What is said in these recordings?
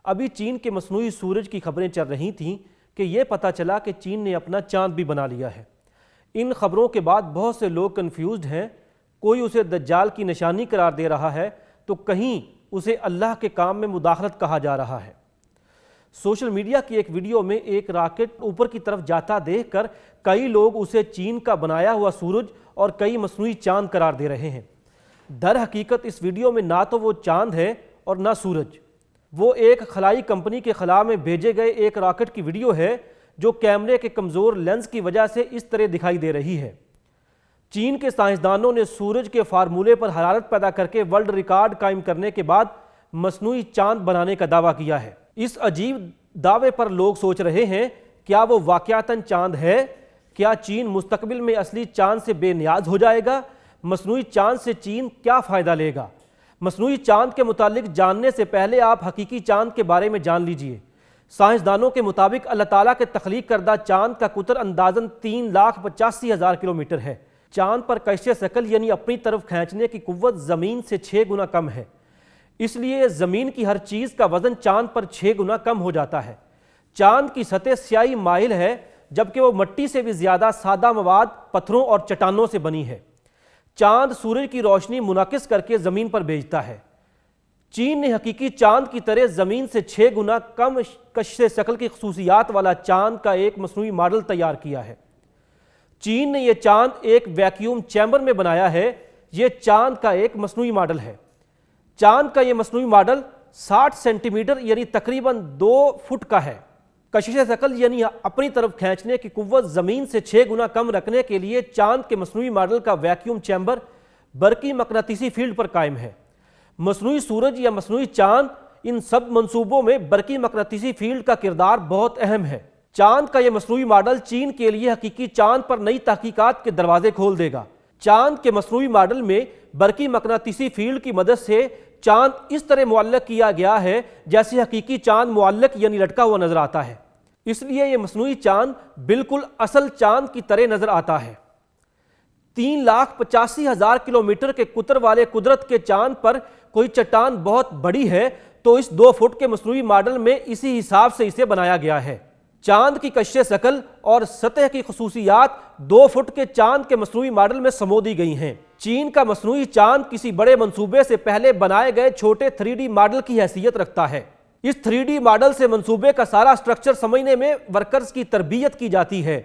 अभी चीन के मसनूई सूरज की खबरें चल रही थीं कि यह पता चला कि चीन ने अपना चांद भी बना लिया है। इन खबरों के बाद बहुत से लोग कंफ्यूज्ड हैं। कोई उसे दज्जाल की निशानी करार दे रहा है तो कहीं उसे अल्लाह के काम में मुदाखलत कहा जा रहा है। सोशल मीडिया की एक वीडियो में एक रॉकेट ऊपर की तरफ जाता देखकर कई लोग उसे चीन का बनाया हुआ सूरज और कई मसनूई चांद करार दे रहे हैं। दर हकीकत इस वीडियो में ना तो वो चांद है और ना सूरज। वो एक खलाई कंपनी के खला में भेजे गए एक रॉकेट की वीडियो है जो कैमरे के कमज़ोर लेंस की वजह से इस तरह दिखाई दे रही है। चीन के साइंसदानों ने सूरज के फार्मूले पर हरारत पैदा करके वर्ल्ड रिकॉर्ड कायम करने के बाद मसनूई चांद बनाने का दावा किया है। इस अजीब दावे पर लोग सोच रहे हैं, क्या वो वाकयातन चांद है? क्या चीन मुस्तकबिल में असली चांद से बेनियाज हो जाएगा? मसनूई चांद से चीन क्या फ़ायदा लेगा? मसनूई चांद के मुतालिक जानने से पहले आप हकीकी चांद के बारे में जान लीजिए। साइंसदानों के मुताबिक अल्लाह ताला के तख्लीक करदा चांद का कुतर अंदाजन 3,85,000 किलोमीटर है। चांद पर कश्श शकल यानी अपनी तरफ खींचने की कुव्वत ज़मीन से 6 गुना कम है। इसलिए ज़मीन की हर चीज़ का वज़न चांद पर 6 गुना कम हो जाता है। चांद की सतह स्याही माइल है, जबकि वो मिट्टी से भी ज़्यादा सादा मवाद, पत्थरों और चट्टानों से बनी है। चांद सूरज की रोशनी मुनाकिस करके ज़मीन पर भेजता है। चीन ने हकीकी चांद की तरह ज़मीन से 6 गुना कम कश्श शकल की खसूसियात वाला चांद का एक मसनूई मॉडल तैयार किया है। चीन ने यह चांद एक वैक्यूम चैम्बर में बनाया है। यह चांद का एक मसनूई मॉडल है। चांद का यह मसनूई मॉडल 60 सेंटीमीटर यानी तकरीबन 2 फुट का है। कशिश शकल यानी अपनी तरफ खींचने की कुव्वत ज़मीन से 6 गुना कम रखने के लिए चांद के मसनूई मॉडल का वैक्यूम चैम्बर बरकी मकनातीसी फील्ड पर कायम है। मसनूई सूरज या मसनूई चांद, इन सब मंसूबों में बरकी मकनातीसी फील्ड का किरदार बहुत अहम है। चांद का यह मसनूई मॉडल चीन के लिए हकीकी चांद पर नई तहकीकात के दरवाजे खोल देगा। चांद के मसनूई मॉडल में बरकी मकनातीसी फील्ड की मदद से चांद इस तरह मुअल्लक किया गया है जैसे हकीकी चांद मुअल्लक यानी लटका हुआ नजर आता है। इसलिए यह मसनूई चांद बिल्कुल असल चांद की तरह नजर आता है। 3,85,000 किलोमीटर के कुतर वाले कुदरत के चांद पर कोई चट्टान बहुत बड़ी है तो इस 2 फुट के मसनूई मॉडल में इसी हिसाब से इसे बनाया गया है। चांद की कश्श शकल और सतह की खसूसियात 2 फुट के चांद के मसनूई मॉडल में समो दी गई हैं। चीन का मसनूई चांद किसी बड़े मंसूबे से पहले बनाए गए छोटे 3D मॉडल की हैसियत रखता है। इस 3D मॉडल से मंसूबे का सारा स्ट्रक्चर समझने में वर्कर्स की तरबियत की जाती है।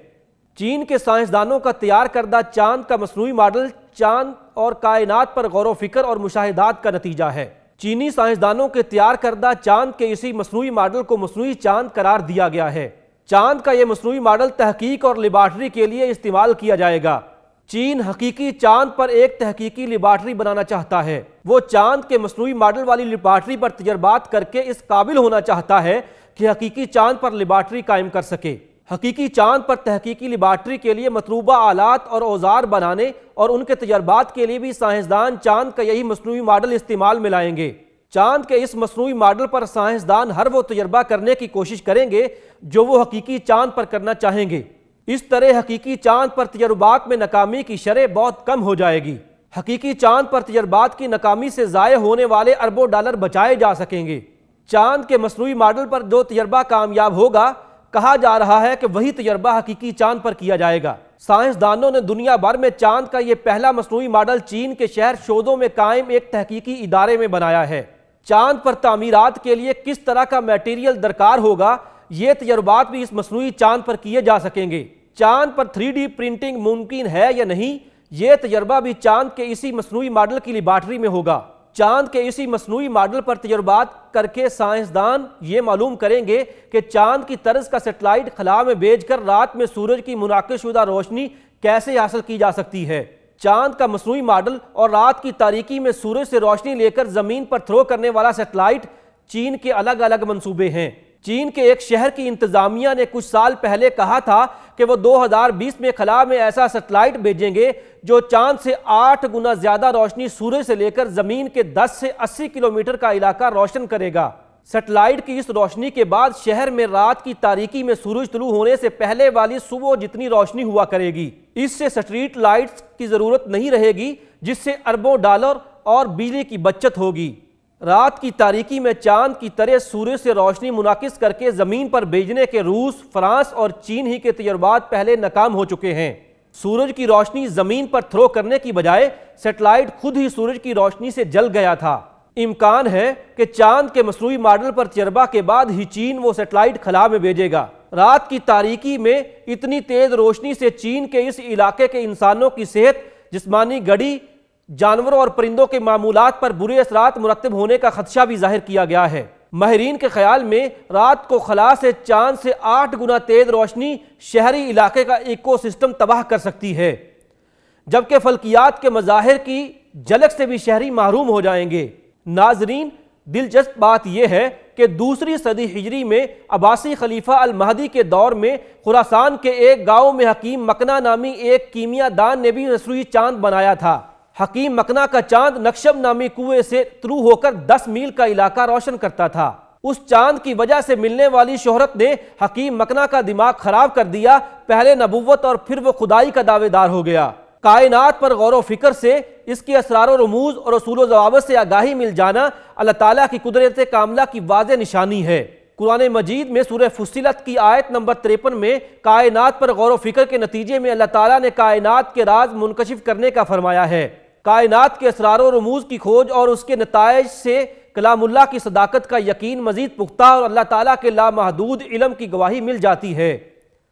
चीन के साइंसदानों का तैयार करदा चांद का मसनूई मॉडल चांद और कायनात पर गौर व फिक्र और मुशाहिदात का नतीजा है। चीनी साइंसदानों के तैयार करदा चांद के इसी मसनूई मॉडल को मसनूई चांद करार दिया गया है। चांद का यह मसनूई मॉडल तहकीक और लेबॉर्ट्री के लिए इस्तेमाल किया जाएगा। चीन हकीकी चांद पर एक तहकीकी लेबॉर्ट्री बनाना चाहता है। वो चांद के मसनूई मॉडल वाली लेबॉर्ट्री पर तजर्बात करके इस काबिल होना चाहता है कि हकीकी चांद पर लेबॉर्ट्री कायम कर सके। हकीकी चांद पर तहकीकी लेबॉर्ट्री के लिए मतलूबा आलात और औजार बनाने और उनके तजर्बात के लिए भी साइंसदान चांद का यही मसनूई मॉडल इस्तेमाल में लाएंगे। चांद के इस मसनूई मॉडल पर साइंसदान हर वो तजर्बा करने की कोशिश करेंगे जो वो हकीकी चांद पर करना चाहेंगे। इस तरह हकीकी चांद पर तजर्बात में नाकामी की शरह बहुत कम हो जाएगी। हकीकी चांद पर तजर्बात की नाकामी से ज़ाय होने वाले अरबों डॉलर बचाए जा सकेंगे। चांद के मसनूई मॉडल पर जो तजर्बा कामयाब होगा, कहा जा रहा है कि वही तजर्बा हकीकी चांद पर किया जाएगा। साइंसदानों ने दुनिया भर में चांद का यह पहला मसनूई मॉडल चीन के शहर शोदों में कायम एक तहकीकी इदारे में बनाया है। चांद पर तामीरात के लिए किस तरह का मटेरियल दरकार होगा, ये तजर्बात भी इस मसनूई चांद पर किए जा सकेंगे। चांद पर 3D प्रिंटिंग मुमकिन है या नहीं, यह तजर्बा भी चांद के इसी मसनूई मॉडल की लेबॉर्ट्री में होगा। चांद के इसी मसनूई मॉडल पर तजर्बात करके साइंसदान ये मालूम करेंगे कि चांद की तर्ज का सैटेलाइट खला में भेजकर रात में सूरज की मुनाकिशुदा रोशनी कैसे हासिल की जा सकती है। चांद का मसनूई मॉडल और रात की तारीकी में सूरज से रोशनी लेकर जमीन पर थ्रो करने वाला सैटेलाइट चीन के अलग अलग मंसूबे हैं। चीन के एक शहर की इंतजामिया ने कुछ साल पहले कहा था कि वो 2020 में खला में ऐसा सैटेलाइट भेजेंगे जो चांद से 8 गुना ज्यादा रोशनी सूरज से लेकर जमीन के 10 से 80 किलोमीटर का इलाका रोशन करेगा। सैटेलाइट की इस रोशनी के बाद शहर में रात की तारीकी में सूरज तुलू होने से पहले वाली सुबह जितनी रोशनी हुआ करेगी। इससे स्ट्रीट लाइट्स की जरूरत नहीं रहेगी, जिससे अरबों डॉलर और बिजली की बचत होगी। रात की तारीकी में चांद की तरह सूरज से रोशनी मुनाकिस करके जमीन पर भेजने के रूस, फ्रांस और चीन ही के तजर्बात पहले नाकाम हो चुके हैं। सूरज की रोशनी जमीन पर थ्रो करने की बजाय सैटेलाइट खुद ही सूरज की रोशनी से जल गया था। इम्कान है कि चांद के मसनूई मॉडल पर तजर्बा के बाद ही चीन वो सैटेलाइट खला में भेजेगा। रात की तारीकी में इतनी तेज रोशनी से चीन के इस इलाके के इंसानों की सेहत, जिस्मानी गड़ी, जानवरों और परिंदों के मामूलात पर बुरे असरात मुरतब होने का खदशा भी जाहिर किया गया है। माहिरीन के ख्याल में रात को खला से चांद से 8 गुना तेज रोशनी शहरी इलाके का इकोसिस्टम तबाह कर सकती है, जबकि फल्कियात के मज़ाहिर की झलक से भी शहरी महरूम हो जाएंगे। नाजरीन, दिलचस्प बात यह है कि दूसरी सदी हिजरी में अब्बासी खलीफा अल महदी के दौर में खुरासान के एक गांव में हकीम मकना नामी एक कीमियादान ने भी मसनूई चांद बनाया था। हकीम मकना का चांद नक्शब नामी कुएं से तुलू होकर 10 मील का इलाका रोशन करता था। उस चांद की वजह से मिलने वाली शोहरत ने हकीम मकना का दिमाग खराब कर दिया। पहले नबुव्वत और फिर वो खुदाई का दावेदार हो गया। कायनात पर गौर व फिक्र से, इसके असरार और रमूज और रसूल व ज़वाबित से आगाही मिल जाना अल्लाह ताला की कुदरत कामला की वाज़ेह निशानी है। कुरान मजीद में सूरह फुस्सिलत की आयत नंबर 53 में कायनात पर गौर व फिक्र के नतीजे में अल्लाह ताला ने कायनात के राज मुनकशिफ करने का फरमाया है। कायनात के असरार और रमूज की खोज और उसके नताइज से कलामुल्लाह की सदाकत का यकीन मजीद पुख्ता और अल्लाह ताला के लामहदूद इल्म की गवाही मिल जाती है।